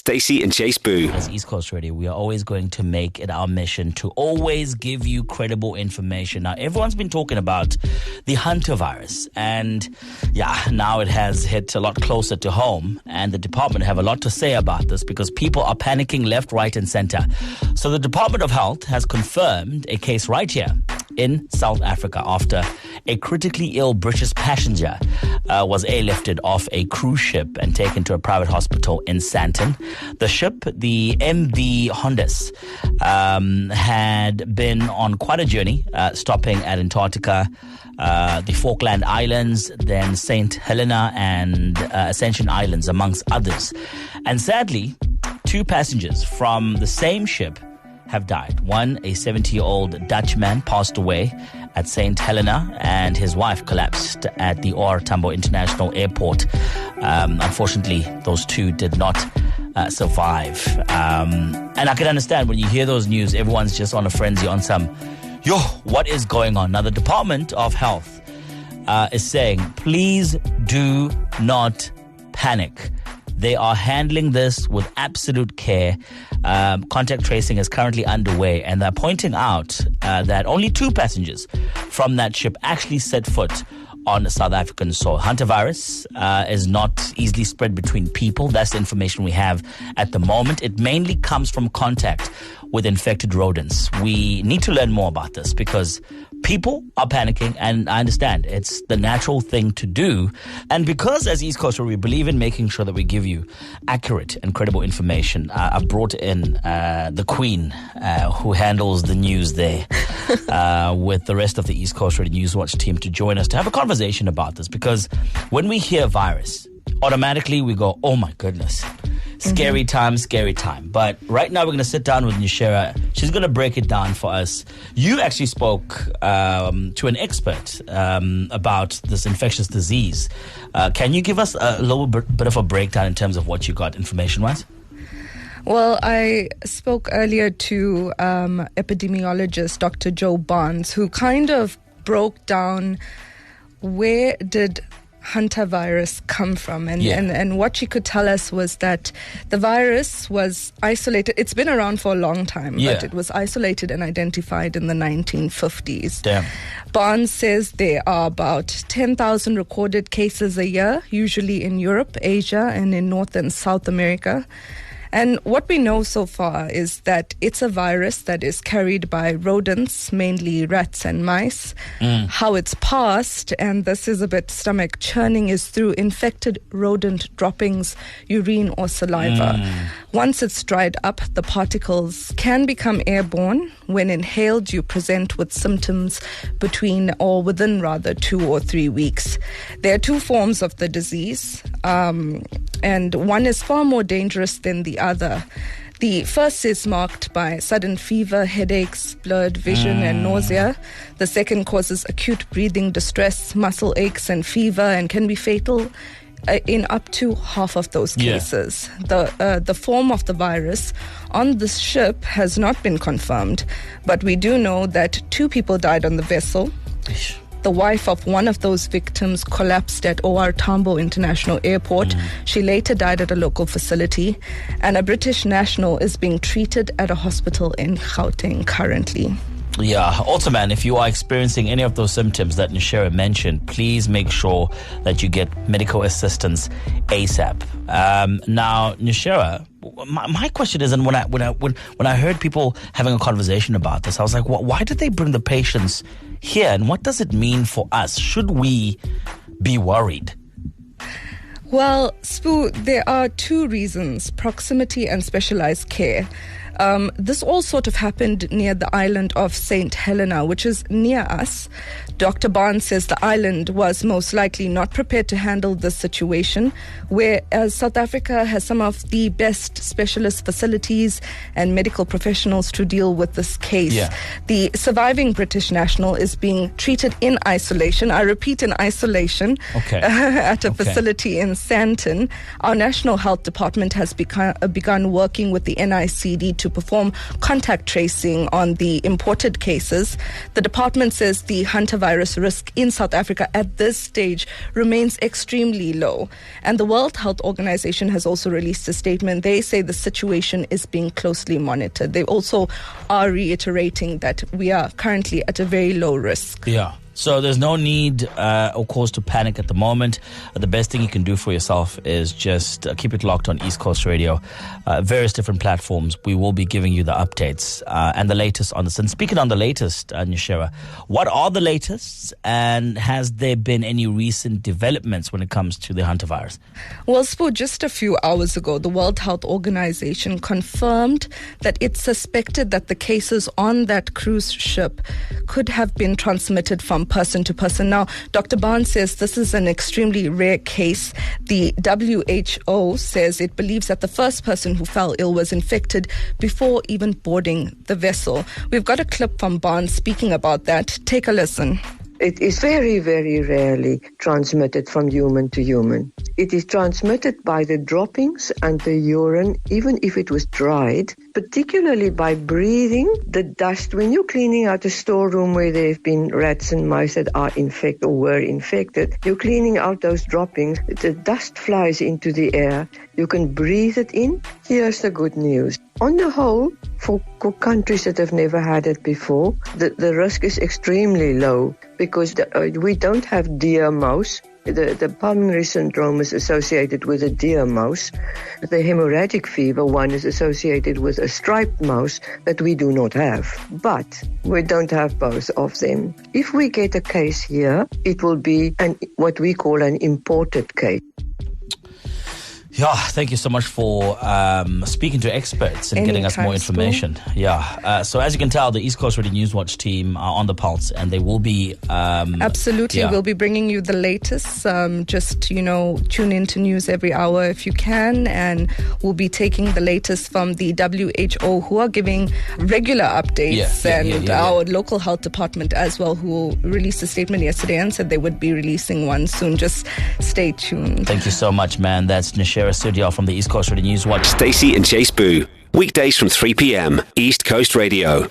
Stacey and Chase Boo. As East Coast Radio, we are always going to make it our mission to always give you credible information. Now, everyone's been talking about the Hantavirus, and now it has hit a lot closer to home, and the department have a lot to say about this because people are panicking left, right, and center. So the Department of Health has confirmed a case right here in South Africa after a critically ill British passenger was airlifted off a cruise ship and taken to a private hospital in Sandton. The ship, the MV Hondius, had been on quite a journey, stopping at Antarctica, the Falkland Islands, then St Helena and Ascension Islands, amongst others. And sadly, 2 passengers from the same ship have died. One, a 70-year-old Dutchman, passed away at St Helena, and his wife collapsed at the OR Tambo International Airport. Unfortunately, those 2 did not survive. And I can understand when you hear those news, everyone's just on a frenzy, on some, what is going on? Now, the Department of Health is saying, please do not panic. They are handling this with absolute care. Contact tracing is currently underway, and they're pointing out that only 2 passengers from that ship actually set foot on South African soil. Hantavirus is not easily spread between people. That's the information we have at the moment. It mainly comes from contact with infected rodents. We need to learn more about this because people are panicking, and I understand it's the natural thing to do. And because as East Coast, we believe in making sure that we give you accurate and credible information, I've brought in the Queen, who handles the news there, with the rest of the East Coast Radio Newswatch team to join us to have a conversation about this. Because when we hear virus, automatically we go, oh my goodness, scary time. But right now we're going to sit down with Nishera. She's going to break it down for us. You actually spoke to an expert about this infectious disease. Can you give us a little bit of a breakdown in terms of what you got information-wise? Well, I spoke earlier to epidemiologist Dr. Joe Barnes, who kind of broke down where did Hantavirus come from, and what she could tell us was that the virus was isolated. It's been around for a long time, but it was isolated and identified in the 1950s. Damn. Barnes says there are about 10,000 recorded cases a year, usually in Europe, Asia, and in North and South America. And what we know so far is that it's a virus that is carried by rodents, mainly rats and mice. How it's passed, and this is a bit stomach churning, is through infected rodent droppings, urine or saliva. Once it's dried up, the particles can become airborne. When inhaled, you present with symptoms within 2 or 3 weeks. There are 2 forms of the disease, and one is far more dangerous than the other. The first is marked by sudden fever, headaches, blurred vision, and nausea. The second causes acute breathing distress, muscle aches, and fever, and can be fatal in up to half of those cases. The form of the virus on this ship has not been confirmed, but we do know that 2 people died on the vessel. The wife of one of those victims collapsed at OR Tambo International Airport. She later died at a local facility, and a British national is being treated at a hospital in Gauteng currently. Yeah, also, man, if you are experiencing any of those symptoms that Nishera mentioned, please make sure that you get medical assistance ASAP. Now, Nishera, my question is, and when I heard people having a conversation about this, I was like, why did they bring the patients here, and what does it mean for us? Should we be worried? Well, Spoo, there are 2 reasons: proximity and specialized care. This all sort of happened near the island of St Helena, which is near us. Dr. Barnes says the island was most likely not prepared to handle this situation, whereas South Africa has some of the best specialist facilities and medical professionals to deal with this case. The surviving British national is being treated in isolation. I repeat, in isolation, at a facility in Sandton. Our National Health Department has begun working with the NICD to to perform contact tracing on the imported cases. The department says the hantavirus risk in South Africa at this stage remains extremely low. And the World Health Organization has also released a statement. They say the situation is being closely monitored. They also are reiterating that we are currently at a very low risk. Yeah. So there's no need or cause to panic at the moment. The best thing you can do for yourself is just keep it locked on East Coast Radio, various different platforms. We will be giving you the updates and the latest on this. And speaking on the latest, Nishera, what are the latest, and has there been any recent developments when it comes to the hantavirus? Well, Spo, just a few hours ago, the World Health Organization confirmed that it suspected that the cases on that cruise ship could have been transmitted from person to person. Now, Dr. Barnes says this is an extremely rare case. The WHO says it believes that the first person who fell ill was infected before even boarding the vessel. We've got a clip from Barnes speaking about that. Take a listen. It is very, very rarely transmitted from human to human. It is transmitted by the droppings and the urine, even if it was dried, particularly by breathing the dust. When you're cleaning out a storeroom where there have been rats and mice that are infected or were infected, you're cleaning out those droppings. The dust flies into the air. You can breathe it in. Here's the good news. On the whole, for countries that have never had it before, the risk is extremely low because we don't have deer mouse. The pulmonary syndrome is associated with a deer mouse. The hemorrhagic fever one is associated with a striped mouse that we do not have. But we don't have both of them. If we get a case here, it will be what we call an imported case. Yeah, thank you so much for speaking to experts and getting us more information. Yeah, so as you can tell, the East Coast Radio News Watch team are on the pulse, and they will be... Absolutely, we'll be bringing you the latest. Just, tune into news every hour if you can, and we'll be taking the latest from the WHO, who are giving regular updates, and our local health department as well, who released a statement yesterday and said they would be releasing one soon. Just stay tuned. Thank you so much, man. That's Nishera Studio from the East Coast Radio News Watch. Stacey and Chase Boo, weekdays from 3 p.m. East Coast Radio.